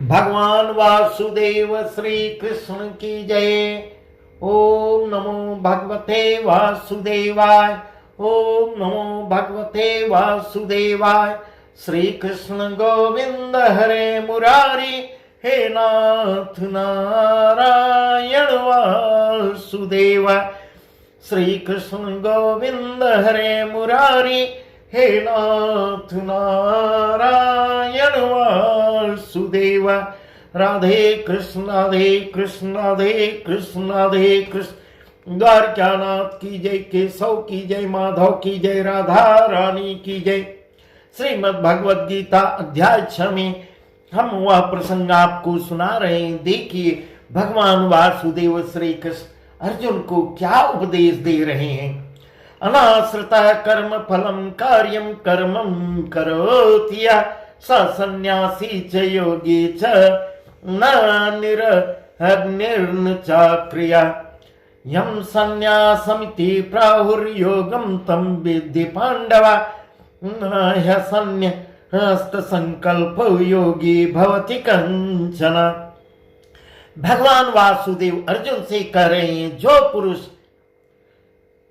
भगवान वासुदेव श्री कृष्ण की जय। ओम नमो भगवते वासुदेवाय। ओम नमो भगवते वासुदेवाय। श्री कृष्ण गोविंद हरे मुरारी, हे नाथ नारायण वासुदेव। श्री कृष्ण गोविंद हरे मुरारी, हे नाथ नारायण वासुदेव। राधे कृष्ण राधे कृष्ण राधे कृष्ण राधे कृष्ण। द्वारकानाथ की जय, केशव की जय, माधव की जय, राधा रानी की जय। श्रीमद् भगवद गीता अध्याय 6 में हम वह प्रसंग आपको सुना रहे हैं। देखिए भगवान वासुदेव श्री कृष्ण अर्जुन को क्या उपदेश दे रहे हैं। अनाश्रिता कर्म फलम कार्यम कर्मं करोति यः स सन्यासी च योगी च न निर्हग्निर्न चाक्रिया। यं सन्यासमिति प्राहुर्योगं तं विद्धि पाण्डव, न ह्यसन्न्यस्त संकल्पो योगी भवति कंचन। भगवान वासुदेव अर्जुन से कह रहे हैं, जो पुरुष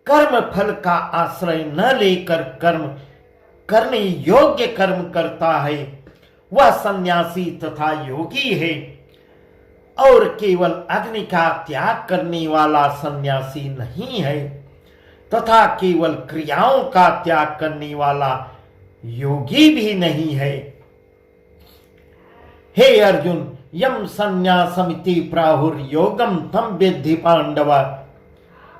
कर्म फल का आश्रय न लेकर कर्म करने योग्य कर्म करता है वह सन्यासी तथा योगी है, और केवल अग्नि का त्याग करने वाला सन्यासी नहीं है तथा केवल क्रियाओं का त्याग करने वाला योगी भी नहीं है। हे अर्जुन, यम सन्यासमिति प्राहुर्योगम तम विद्धि पांडव,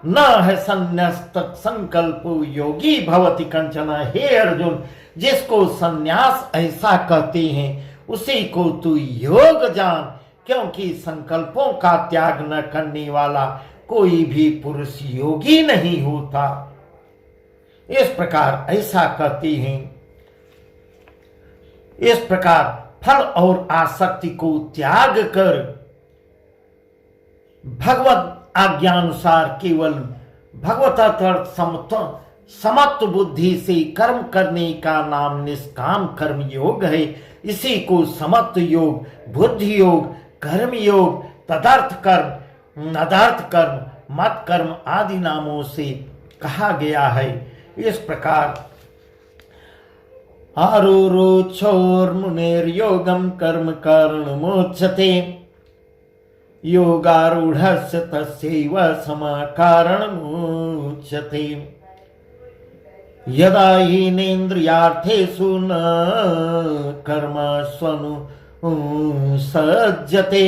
न है संन्यास्त संकल्प योगी भवति कंचन। हे अर्जुन, जिसको संन्यास ऐसा कहते हैं उसी को तू योग जान, क्योंकि संकल्पों का त्याग न करने वाला कोई भी पुरुष योगी नहीं होता। इस प्रकार ऐसा कहते हैं। इस प्रकार फल और आसक्ति को त्याग कर भगवत आज्ञानुसार केवल भगवत समत्व बुद्धि से कर्म करने का नाम निष्काम कर्म योग है। इसी को समत्व योग, बुद्धि योग, कर्म योग, तदर्थ कर्म, नदार्थ कर्म, मत कर्म आदि नामों से कहा गया है। इस प्रकार आरुरोक्षोर्मुनेर्योगं कर्म कारणमोच्यते, योगारूढ़स्य तस्यैव समाकारणमुच्यते। यदा हीनेन्द्रियार्थेषु न कर्मस्वनुसज्जते,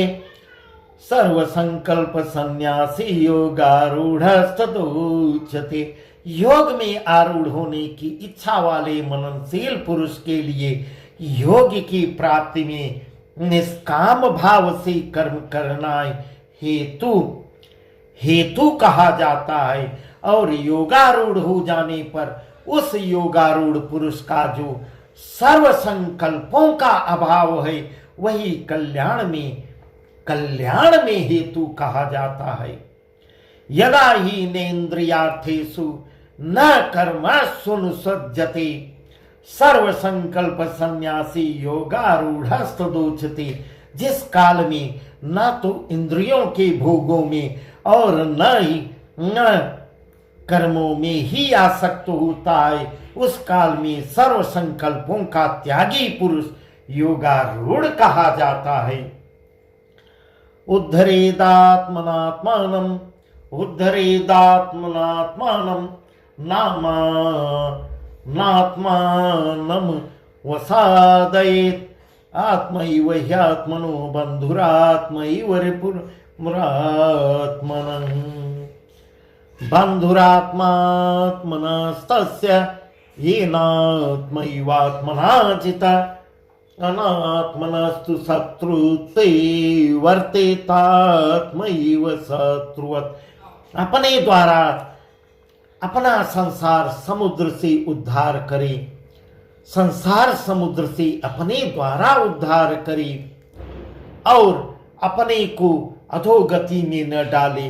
सर्वसंकल्प सन्यासी योगारूढ़स्तदुच्यते। योग में आरूढ़ होने की इच्छा वाले मननशील पुरुष के लिए योग की प्राप्ति में निष्काम भाव से कर्म करना हेतु कहा जाता है, और योगारूढ़ हो जाने पर उस योगारूढ़ पुरुष का जो सर्व संकल्पों का अभाव है वही कल्याण में हेतु कहा जाता है। यदा ही नेन्द्रियार्थेषु न कर्मस्वनुसज्जते, सर्व संकल्प सन्यासी योगारूढ़स्तदोच्यते। जिस काल में न तो इंद्रियों के भोगों में और न कर्मों में ही आसक्त होता है, उस काल में सर्व संकल्पों का त्यागी पुरुष योगारूढ़ कहा जाता है। उद्धरेदात्मनात्मानं नात्मानं वसादयेत्, आत्मैव ह्यात्मनो बन्धुरात्मैव रिपुरात्मनः। बन्धुरात्मात्मनस्तस्य येनात्मैवात्मना चिता, अनात्मनस्तु शत्रुते वर्तेतात्मैव शत्रुवत्। अपने द्वारा अपना संसार समुद्र से उद्धार करे, संसार समुद्र से अपने द्वारा उद्धार करे, और अपने को अधोगति में न डाले,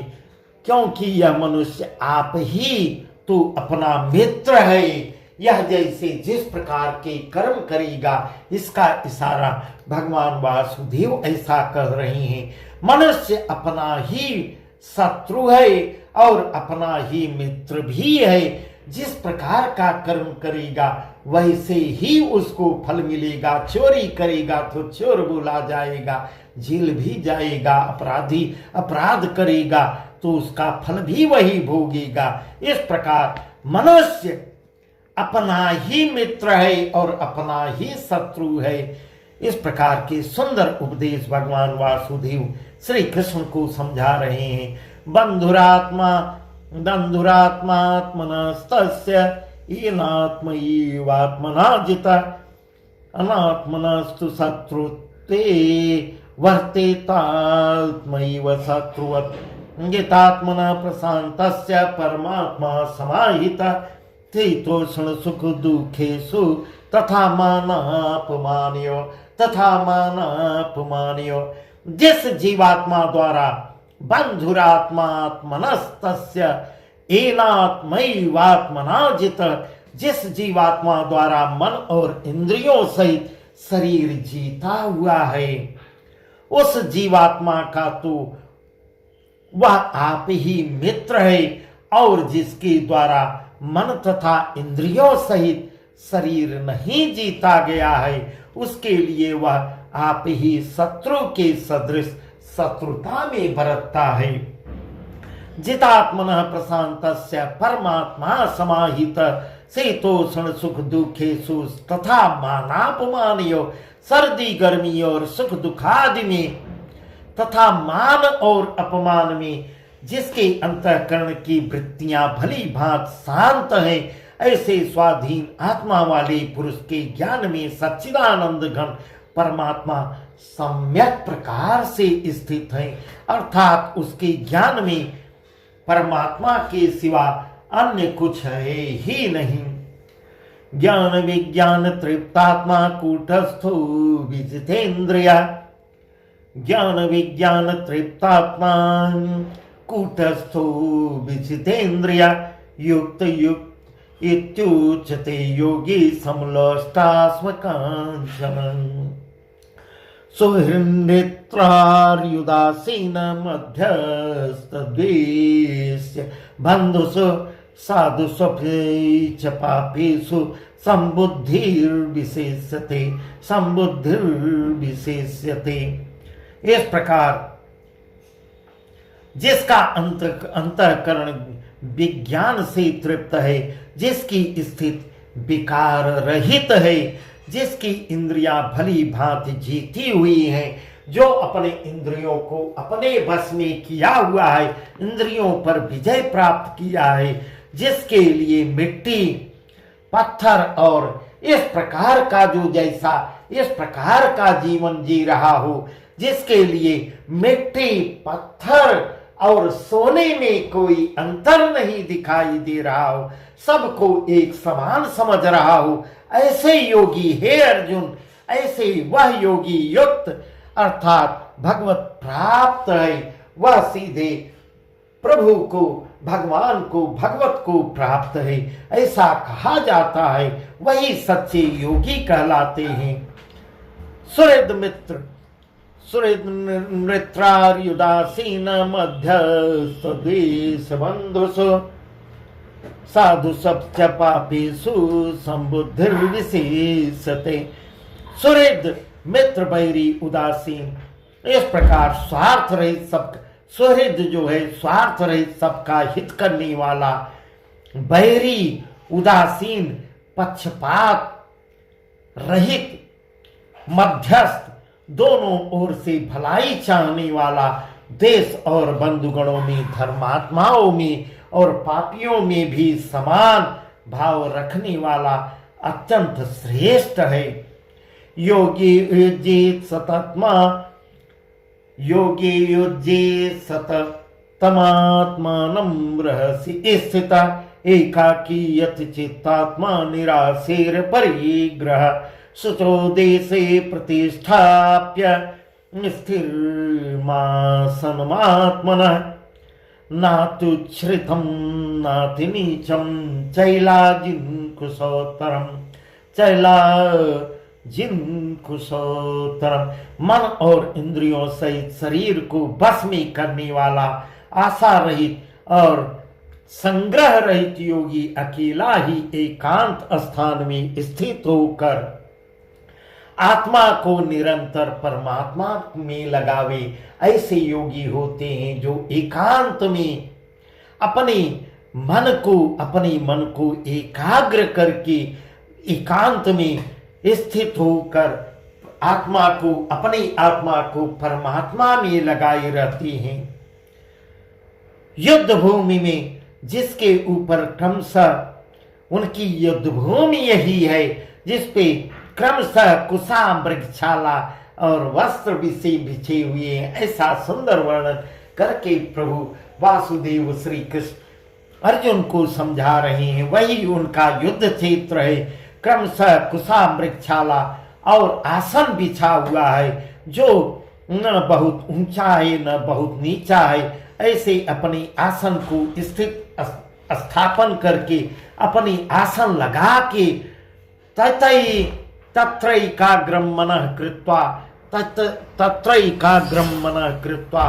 क्योंकि यह मनुष्य आप ही तो अपना मित्र है। यह जैसे जिस प्रकार के कर्म करेगा, इसका इशारा भगवान वासुदेव ऐसा कर रहे हैं। मनुष्य अपना ही शत्रु है और अपना ही मित्र भी है। जिस प्रकार का कर्म करेगा वैसे ही उसको फल मिलेगा। चोरी करेगा तो चोर बोला जाएगा, जेल भी जाएगा। अपराधी अपराध करेगा तो उसका फल भी वही भोगेगा। इस प्रकार मनुष्य अपना ही मित्र है और अपना ही शत्रु है। इस प्रकार के सुंदर उपदेश भगवान वासुदेव श्री कृष्ण को समझा रहे हैं। बंधुरात्मात्मनस्तस्य येनात्मैवात्मना जिता अनात्मनस्तु शत्रुत्वे वर्तेतात्मैव शत्रुवत् जितात्मना प्रशान्तस्य परमात्मा समाहिता शीतोष्ण सुख दुखेषु तथा मानापमानयो। जिस जीवात्मा द्वारा बंधुरात्मात्मनस्तस्य येनात्मैवात्मना जित, जिस जीवात्मा द्वारा मन और इंद्रियों सहित शरीर जीता हुआ है, उस जीवात्मा का तो वह आप ही मित्र है, और जिसके द्वारा मन तथा इंद्रियों सहित शरीर नहीं जीता गया है, उसके लिए वह आप ही शत्रु के सदृश शत्रुता में बरतता है। जितात्मनः प्रशान्तस्य परमात्मा समाहित शीतोष्ण सुख दुखेषु तथा मानापमानयो। सर्दी गर्मी और सुख दुखादि में तथा मान और अपमान में जिसके अंतःकरण की वृत्तियां भली भांत शांत हैं, ऐसे स्वाधीन आत्मा वाले पुरुष के ज्ञान में सच्चिदानंद घन परमात्मा सम्यक प्रकार से स्थित है। अर्थात उसके ज्ञान में परमात्मा के सिवा अन्य कुछ है ही नहीं। ज्ञान विज्ञान तृप्तात्मा कूटस्थो विजितेन्द्रिय। ज्ञान विज्ञान तृप्तात्मा कूटस्थो विजितेन्द्रिय। युक्त युक्त इत्युच्यते योगी समलोष्टास्मकाञ्चन। सुहृन्नेत्रार्युदासीन मध्यस्तद्वेष्य बन्धुषु साधुषु च पापेषु संबुद्धिर्विशेष्यते। इस प्रकार जिसका अंतःकरण विज्ञान से तृप्त है, जिसकी स्थिति विकार रहित है, जिसकी इंद्रियां भली भांति जीती हुई हैं, जो अपने इंद्रियों को अपने बस में किया हुआ है, इंद्रियों पर विजय प्राप्त किया है, जिसके लिए मिट्टी पत्थर और इस प्रकार का जो जैसा इस प्रकार का जीवन जी रहा हो, जिसके लिए मिट्टी पत्थर और सोने में कोई अंतर नहीं दिखाई दे रहा हो, सबको एक समान समझ रहा हो, ऐसे योगी हे अर्जुन, ऐसे वह योगी युक्त अर्थात भगवत प्राप्त है, वह सीधे प्रभु को, भगवान को, भगवत को प्राप्त है, ऐसा कहा जाता है। वही सच्चे योगी कहलाते हैं। सुहृद मित्र सुहृद मित्रार्युदासीन मध्यस्थ द्वेष बंधुषु साधु सप्च पापेषु संबुद्धिर्विशेषते। सुहृद मित्र बैरी उदासीन, इस प्रकार स्वार्थ रहित सब सुहृद जो है स्वार्थ रहित सबका हित करने वाला, बैरी उदासीन पक्षपात रहित मध्यस्थ दोनों ओर से भलाई चाहने वाला, देश और बंधुगणों में, धर्मात्माओं में और पापियों में भी समान भाव रखने वाला अत्यंत श्रेष्ठ है। योगी युज्येत सतत्मा योगी युज्येत सततमात्मानं रहसि स्थिता एकाकी यत चित्तात्मा निराशेर परिग्रह सुतो देशे प्रतिष्ठाप्य स्थिरमासनमात्मनः नातुच्छ्रितं नाति नीचम चैलाजिन्कुशोत्तरम चैलाजिन्कुशोत्तरम। मन और इंद्रियों सहित शरीर को बस में करने वाला आशा रहित और संग्रह रहित योगी अकेला ही एकांत स्थान में स्थित होकर आत्मा को निरंतर परमात्मा में लगावे, ऐसे योगी होते हैं जो एकांत में अपने मन को एकाग्र करके एकांत में स्थित होकर अपनी आत्मा को परमात्मा में लगाए रहते हैं। युद्ध भूमि में जिसके ऊपर क्रमशः उनकी युद्ध भूमि यही है, जिसपे क्रमशः कुशा मृगशाला और वस्त्र बिछे हुए हैं, ऐसा सुंदर वर्णन करके प्रभु वासुदेव श्री कृष्ण अर्जुन को समझा रहे हैं। वही उनका युद्ध क्षेत्र है। क्रमशः कुशा मृगशाला और आसन बिछा हुआ है, जो न बहुत ऊंचा है न बहुत नीचा है। ऐसे अपने आसन को स्थित स्थापन करके अपनी आसन लगा के तत्रैकाग्रं मनः कृत्वा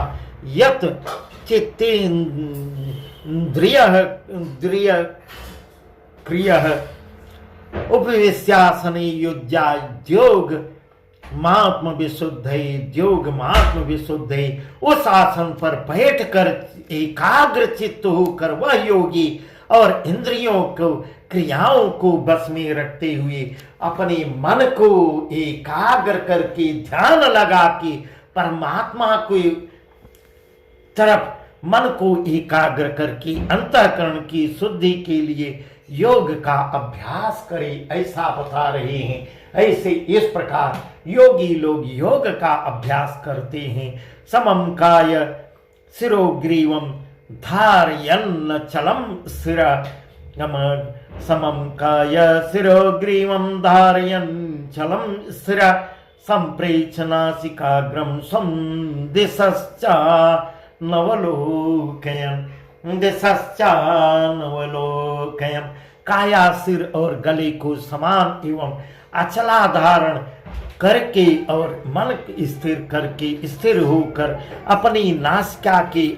यत् चित्तेन्द्रियः क्रियः उपविश्यासने युज्याद्योग मात्म विशुद्धे। उस आसन पर बैठकर एकाग्र चित्त होकर वह योगी और इंद्रियों को क्रियाओं को बस में रखते हुए अपने मन को एकाग्र करके ध्यान लगा के परमात्मा को तरफ मन को एकाग्र करके अंतःकरण की शुद्धि के लिए योग का अभ्यास करे, ऐसा बता रहे हैं। ऐसे इस प्रकार योगी लोग योग का अभ्यास करते हैं। समम काय शिरोग्रीवम धारयन्न चलम समम काय शिरोग्रीवं धारयन् चलं स्थिर संप्रेक्ष नासिकाग्रं स्वं दिशश्चानवलोकयन्। काया सिर और गले को समान एवं अचला धारण करके और मन स्थिर करके स्थिर होकर अपनी नासिका के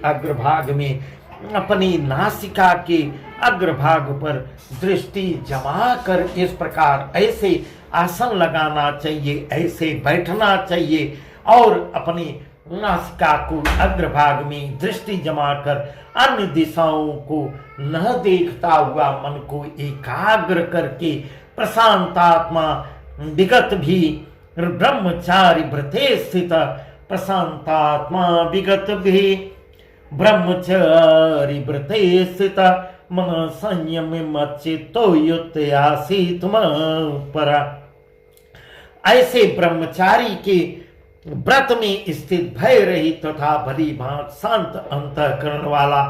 अग्रभाग पर दृष्टि जमा कर इस प्रकार ऐसे आसन लगाना चाहिए, ऐसे बैठना चाहिए और अपनी नासिका को अग्रभाग में दृष्टि जमा कर अन्य दिशाओं को न देखता हुआ मन को एकाग्र करके प्रशांतात्मा विगत भी ब्रह्मचारी व्रते स्थित ब्रह्मचारी व्रते स्थित मन संयम मच्चित्तो युत्यासीत परा। ऐसे ब्रह्मचारी के व्रत में स्थित भय रहित तथा भली भांति शांत अंतःकरण वाला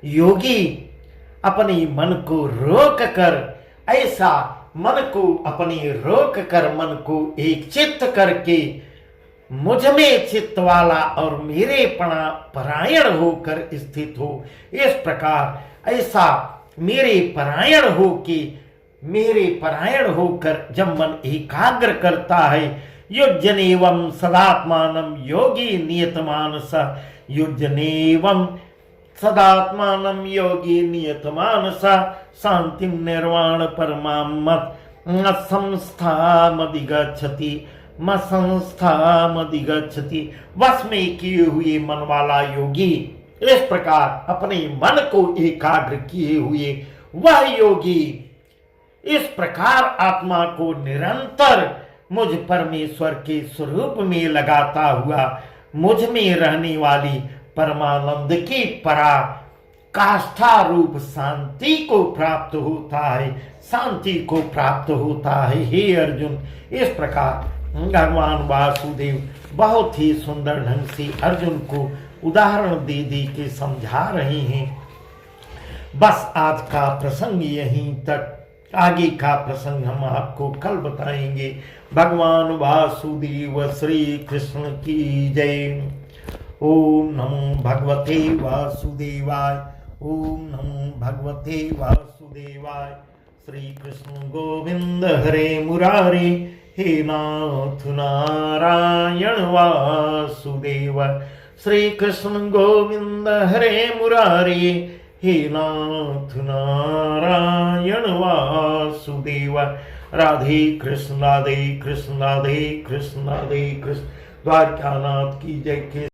योगी अपने मन को रोक कर मन को एक चित्त करके मुझ में चित्त वाला और मेरे परायण होकर स्थित हो। इस प्रकार ऐसा मेरे परायण होकर जब मन एकाग्र करता है, युज्यनेवं सदात्मानं योगी नियतमानस शांतिं निर्वाण परमां मत्संस्थामधिगच्छति। वश में किए हुए मन वाला योगी इस प्रकार अपने मन को एकाग्र किए हुए वह योगी इस प्रकार आत्मा को निरंतर मुझ परमेश्वर के स्वरूप में लगाता हुआ मुझ में रहने वाली परमानंद की परा काष्ठा रूप शांति को प्राप्त होता है। हे अर्जुन, इस प्रकार भगवान वासुदेव बहुत ही सुंदर ढंग से अर्जुन को उदाहरण दे के समझा रहे हैं। बस आज का प्रसंग यहीं तक, आगे का प्रसंग हम आपको कल बताएंगे। भगवान वासुदेव श्री कृष्ण की जय। ओम नमो भगवते वासुदेवाय। ओम नमो भगवते वासुदेवाय। श्री कृष्ण गोविंद हरे मुरारी, हे नाथ नारायण वासुदेव। श्री कृष्ण गोविंद हरे मुरारी, हे नाथ नारायण वासुदेव। राधे कृष्ण राधे कृष्ण राधे कृष्ण राधे कृष्ण। द्वारकानाथ की जय।